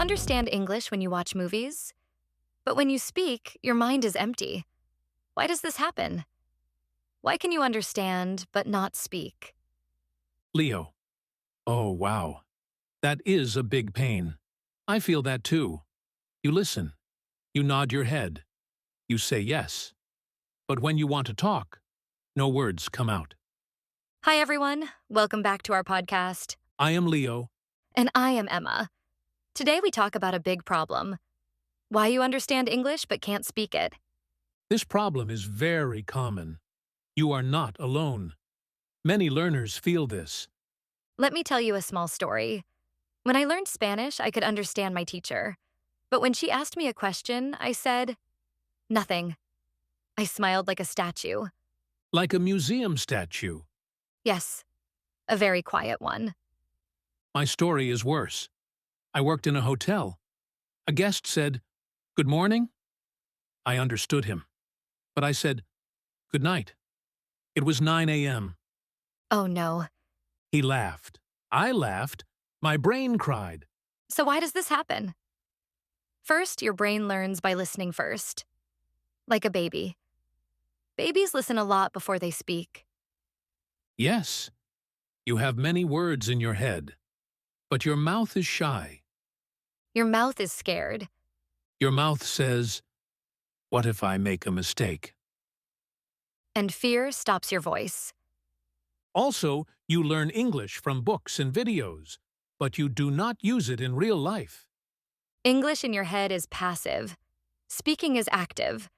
understand English when you watch movies, but when you speak, your mind is empty. Why does this happen? Why can you understand but not speak? Leo. Oh, wow. That is a big pain. I feel that too. You listen. You nod your head. You say yes. But when you want to talk, no words come out. Hi, everyone. Welcome back to our podcast. I am Leo. And I am Emma. Today we talk about a big problem. Why you understand English but can't speak it. This problem is very common. You are not alone. Many learners feel this. Let me tell you a small story. When I learned Spanish, I could understand my teacher. But when she asked me a question, I said, nothing. I smiled like a statue. Like a museum statue. Yes, a very quiet one. My story is worse. I worked in a hotel. A guest said, "Good morning." I understood him. But I said, "Good night." It was 9 a.m. Oh no. He laughed. I laughed. My brain cried. So why does this happen? First, your brain learns by listening first. Like a baby. Babies listen a lot before they speak. Yes, you have many words in your head, but your mouth is shy. Your mouth is scared. Your mouth says, "What if I make a mistake?" And fear stops your voice. Also, you learn English from books and videos, but you do not use it in real life. English in your head is passive. Speaking is active.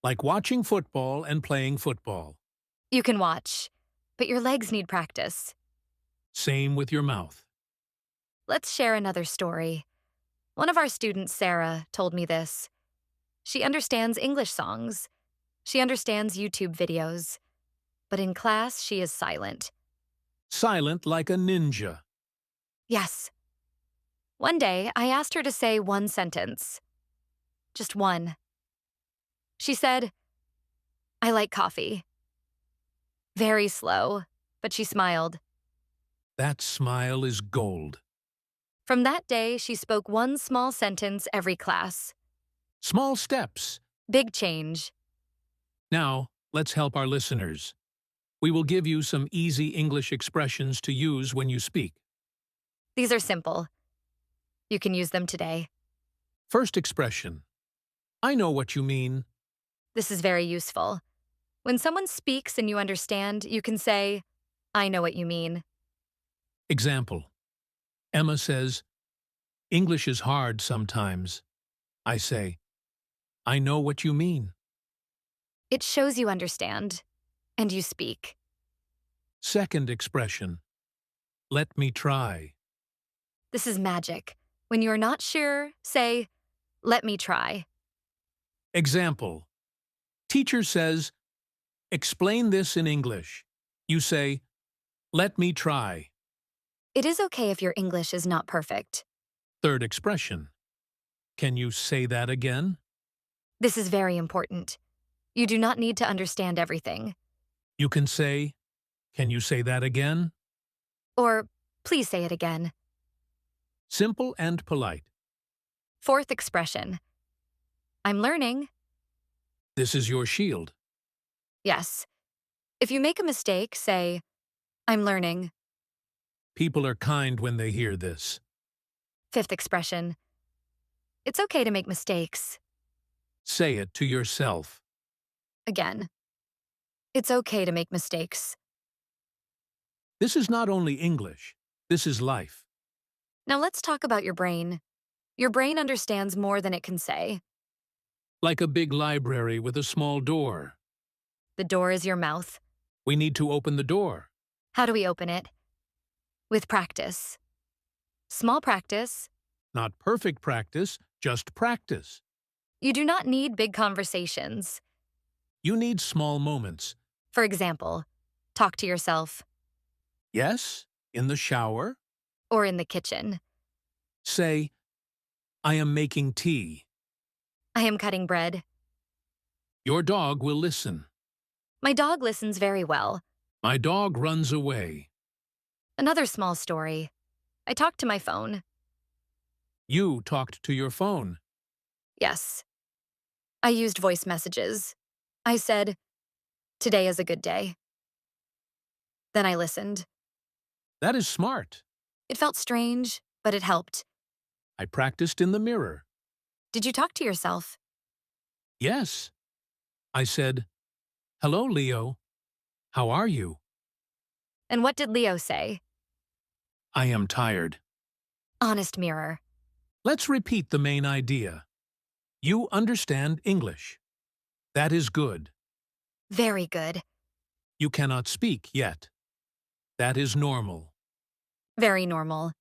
Like watching football and playing football. You can watch, but your legs need practice. Same with your mouth. Let's share another story. One of our students, Sarah, told me this. She understands English songs. She understands YouTube videos. But in class, she is silent. Silent like a ninja. Yes. One day, I asked her to say one sentence. Just one. She said, "I like coffee." Very slow, but she smiled. That smile is gold. From that day, she spoke one small sentence every class. Small steps. Big change. Now, let's help our listeners. We will give you some easy English expressions to use when you speak. These are simple. You can use them today. First expression. I know what you mean. This is very useful. When someone speaks and you understand, you can say, "I know what you mean." Example. Emma says, "English is hard sometimes." I say, "I know what you mean." It shows you understand, and you speak. Second expression. Let me try. This is magic. When you are not sure, say, "Let me try." Example. Teacher says, "Explain this in English." You say, "Let me try." It is okay if your English is not perfect. Third expression. Can you say that again? This is very important. You do not need to understand everything. You can say, "Can you say that again?" Or, "Please say it again." Simple and polite. Fourth expression. I'm learning. This is your shield. Yes. If you make a mistake, say, "I'm learning." People are kind when they hear this. Fifth expression. It's okay to make mistakes. Say it to yourself. Again. It's okay to make mistakes. This is not only English, this is life. Now let's talk about your brain. Your brain understands more than it can say. Like a big library with a small door. The door is your mouth. We need to open the door. How do we open it? With practice. Small practice. Not perfect practice, just practice. You do not need big conversations. You need small moments. For example, talk to yourself. Yes, in the shower. Or in the kitchen. Say, "I am making tea." I am cutting bread. Your dog will listen. My dog listens very well. My dog runs away. Another small story. I talk to my phone. You talked to your phone. Yes. I used voice messages. I said, "Today is a good day." Then I listened. That is smart. It felt strange, but it helped. I practiced in the mirror. Did you talk to yourself? Yes. I said, "Hello, Leo. How are you?" And what did Leo say? "I am tired." Honest mirror. Let's repeat the main idea. You understand English. That is good. Very good. You cannot speak yet. That is normal. Very normal.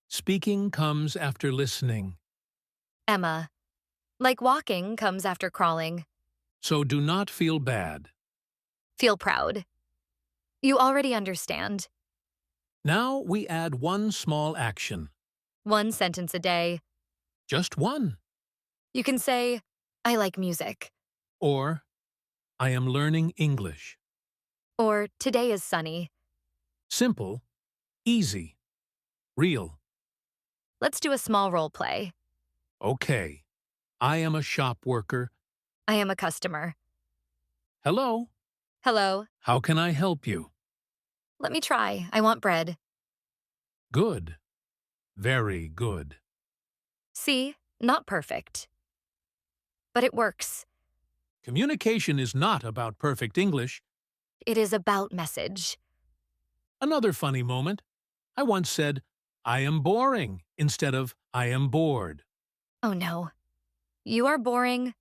Speaking comes after listening. Emma. Like walking comes after crawling. So do not feel bad. Feel proud. You already understand. Now we add one small action. One sentence a day. Just one. You can say, "I like music." Or, "I am learning English." Or, "Today is sunny." Simple, easy, real. Let's do a small role play. Okay. I am a shop worker. I am a customer. Hello. Hello. How can I help you? Let me try. I want bread. Good. Very good. See, not perfect. But it works. Communication is not about perfect English. It is about message. Another funny moment. I once said, "I am boring," instead of "I am bored." Oh no. You are boring,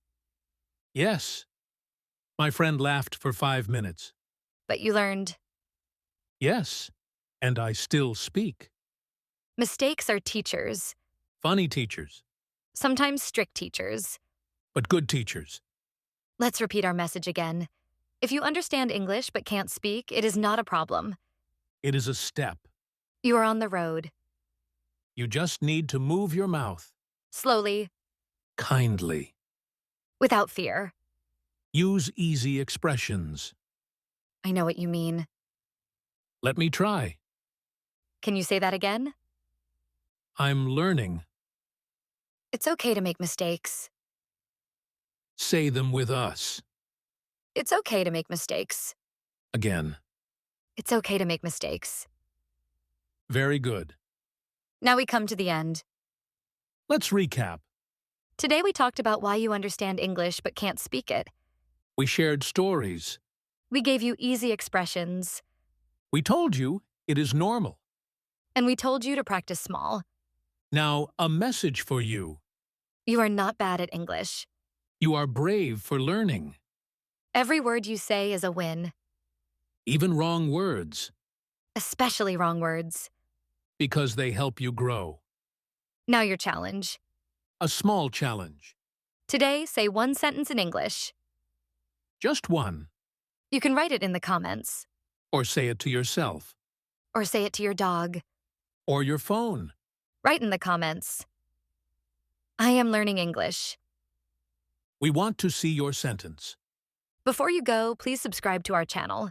Yes. My friend laughed for 5 minutes. but you learned. Yes. And I still speak. Mistakes are teachers, Funny teachers, sometimes strict teachers. but good teachers. Let's repeat our message again. If you understand English but can't speak, it is not a problem. It is a step. You are on the road. You just need to move your mouth. Slowly, Kindly. without fear. Use easy expressions. I know what you mean. Let me try. Can you say that again? I'm learning. It's okay to make mistakes. Say them with us. It's okay to make mistakes. Again. It's okay to make mistakes. Very good. Now we come to the end. Let's recap. Today we talked about why you understand English but can't speak it. We shared stories. We gave you easy expressions. We told you it is normal. And we told you to practice small. Now, a message for you. You are not bad at English. You are brave for learning. Every word you say is a win, Even wrong words, especially wrong words. because they help you grow. Now your challenge. A small challenge. Today, say one sentence in English. Just one. You can write it in the comments, Or say it to yourself. or say it to your dog. Or your phone. Write in the comments. I am learning English. We want to see your sentence. Before you go, please subscribe to our channel.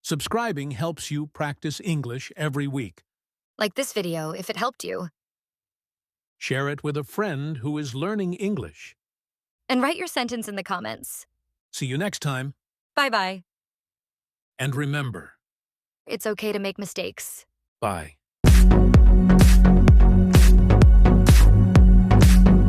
Subscribing helps you practice English every week. Like this video if it helped you. Share it with a friend who is learning English. And write your sentence in the comments. See you next time. Bye-bye. And remember, It's okay to make mistakes. bye.